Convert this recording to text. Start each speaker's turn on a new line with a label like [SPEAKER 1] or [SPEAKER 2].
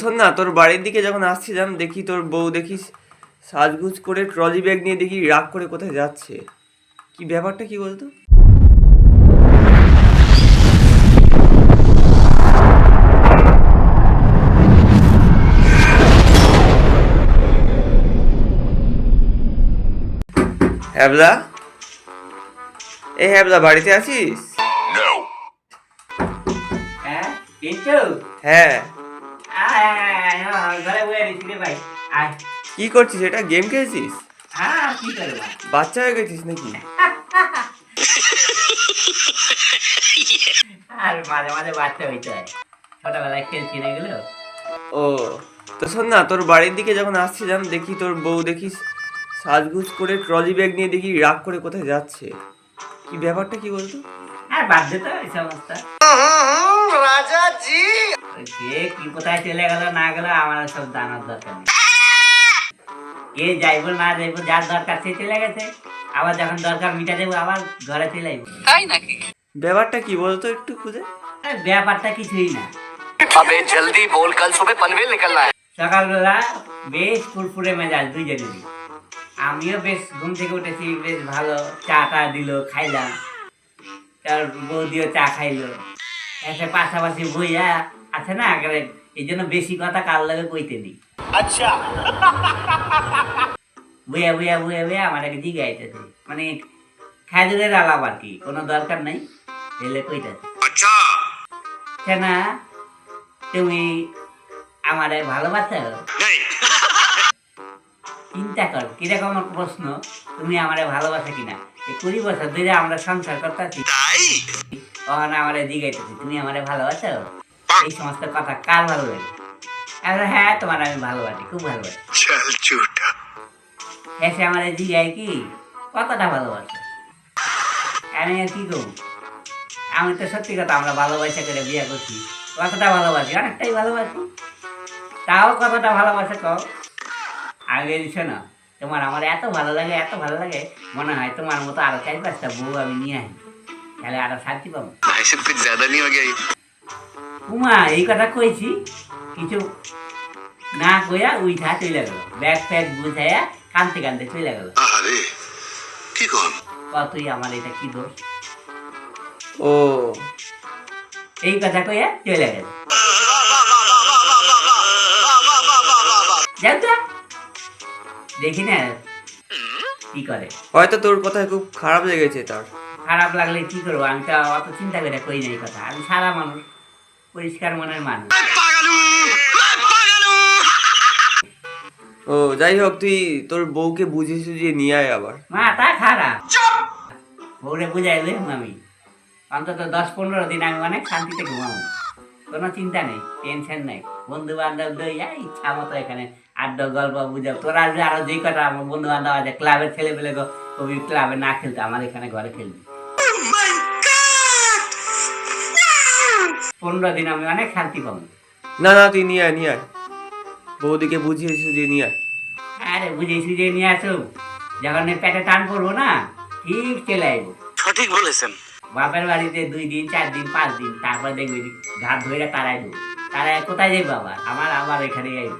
[SPEAKER 1] শোন না, তোর বাড়ির দিকে যখন আসছিলাম দেখি তোর বউ দেখিস সাজগুজ করে ট্রলি ব্যাগ নিয়ে দেখি রাগ করে কোথায় যাচ্ছে। কি ব্যাপারটা কি বলতো? হ্যাবলা, হ্যাবলা, বাড়িতে আছিস?
[SPEAKER 2] হ্যাঁ পিন্টু,
[SPEAKER 1] হ্যাঁ।
[SPEAKER 2] ঘরে বয়ে দিছি রে ভাই। আয়।
[SPEAKER 1] কি করছিস? এটা গেম খেলছিস?
[SPEAKER 2] হ্যাঁ কি করবো?
[SPEAKER 1] বাচ্চা হয়ে গেছিস নাকি?
[SPEAKER 2] আর মাঝে মাঝে বাচ্চা হইতে হয়, ছোটবেলায় খেলছি না এগুলো।
[SPEAKER 1] ও, তো শোন না, তোর বাড়ির দিকে যখন আসছিলাম দেখি তোর বউ দেখিস সাজগুজ করে ট্রলি ব্যাগ নিয়ে দেখি রাগ করে কোথায় যাচ্ছে। কি ব্যাপারটা কি বলতো?
[SPEAKER 2] আর বাদ দে তো এই সমস্ত।
[SPEAKER 3] राजा जी
[SPEAKER 2] কে কি কোথায় চলে গেল না গেল আমার সব জানার দরকার নেই। কে যাইবো না যাইবো, যার দরকার সে চলে গেছে। আবার যখন দরকার মিটা দেবো আবার ঘরে চলে আইবো। তাই নাকি?
[SPEAKER 1] ব্যাপারটা কি বলতো একটু খুঁজে?
[SPEAKER 2] ব্যাপারটা কিছুই না।
[SPEAKER 3] अबे जल्दी बोल, कल सुबह पनवेल निकलना है।
[SPEAKER 2] সকালবেলা বেশ ফুরফুরে মেজাজ দুইজনেরই। আমিও বেশ ঘুম থেকে উঠেছি, বেশ ভালো চা টা দিল, খাইলাম। তার বৌদিও চা খাইলো। এসে পাশাপাশি বইয়া আছে না, এই জন্য বেশি কথা কার লাগে কইতে নেই।
[SPEAKER 3] अच्छा
[SPEAKER 2] বইয়া বইয়া বইয়া বইয়া আমার আগে জিগাইতেছে, মানে খেজুরের আলাপ আর কি, কোনো দরকার নাই এলে কইতেছে।
[SPEAKER 3] अच्छा
[SPEAKER 2] না তুমি আমারে ভালোবাসো?
[SPEAKER 3] नहीं
[SPEAKER 2] চিন্তা কর কিরকম আমার প্রশ্ন, তুমি আমারে ভালোবাসো কিনা। এই 20 বছর ধরে আমরা সংসার করতেছি, তখন আমারে জিগাইতেছি তুমি আমারে ভালোবাসো। এই সমস্ত কথা কার ভালো লাগে? হ্যাঁ তোমার আমি ভালোবাসি, খুব ভালোবাসি।
[SPEAKER 3] चल झूठा
[SPEAKER 2] এসে আমারে জিগাই কি কতটা ভালোবাসো। আমি আর কি করবো, আমি তো সত্যি কথা আমরা ভালোবাসা করে বিয়ে করছি। কতটা ভালোবাসি? অনেকটাই ভালোবাসি। তাও কতটা ভালোবাসে কও। আগে শোনো, তোমার আমার এত ভালো লাগে, এত ভালো লাগে, মনে হয় তোমার মতো আরো 4-5টা বউ আমি নিয়ে আসি, তাহলে আরো শান্তি পাবো।
[SPEAKER 3] भाई साहब कुछ ज्यादा नहीं हो गया ये?
[SPEAKER 2] উমা এই কথা কইছি, কিছু না কইয়া উইঠা চলে গেল, ব্যাগ ফ্যাগ বুঝাইয়া কানতে কানতে চলে গেল।
[SPEAKER 3] अरे की कौन
[SPEAKER 2] কতই আমার এটা কি দোষ?
[SPEAKER 1] ও,
[SPEAKER 2] এই কথা কইয়া চলে গেল। যাও তো, দেখি না কি করে।
[SPEAKER 1] হয়তো তোর কথায় খুব খারাপ লেগেছে তার।
[SPEAKER 2] খারাপ লাগলে কি করবো, আমি তো অত চিন্তা করে কই নাই কথা। আমি সারা মানুষ, পরিষ্কার মনের মানুষ।
[SPEAKER 1] ও যাই হোক, তুই তোর বউকে বুঝিয়ে সুঝিয়ে নিয়ে আয় আবার।
[SPEAKER 2] মাথা খারাপ, বউরে বুঝাইলে আমি অন্তত 10-15 দিন আমি অনেক শান্তিতে ঘুমাবো, কোনো চিন্তা নেই, টেনশন নেই। বন্ধু বান্ধব দইয়া ইচ্ছা মতো এখানে আড্ডা গল্প বুঝাবো। তোরা আসবে আরো যে কটা আমার বন্ধু বান্ধব আছে, ক্লাবের ছেলে পেলে কবি ক্লাবে না খেলতে আমার এখানে ঘরে খেলবি। 15 দিন আমি অনেক শান্তি পাবো।
[SPEAKER 1] না না, তুই নিয়ে আয়, নিয়ে আয়, বৌদিকে বুঝিয়ে সুঝিয়ে নিয়ে আয়।
[SPEAKER 2] আরে বুঝে সুঝে নিয়ে আসো, যখন এই পেটে টান পড়বো না ঠিক চলে আইবো।
[SPEAKER 3] সঠিক বলেছেন।
[SPEAKER 2] বাপের বাড়িতে 2 দিন 4 দিন 5 দিন, তারপর দেখবি ঘাট ধরে তারাই দেবো। তারা কোথায় যাই বাবা, আমার আবার এখানে আইবো।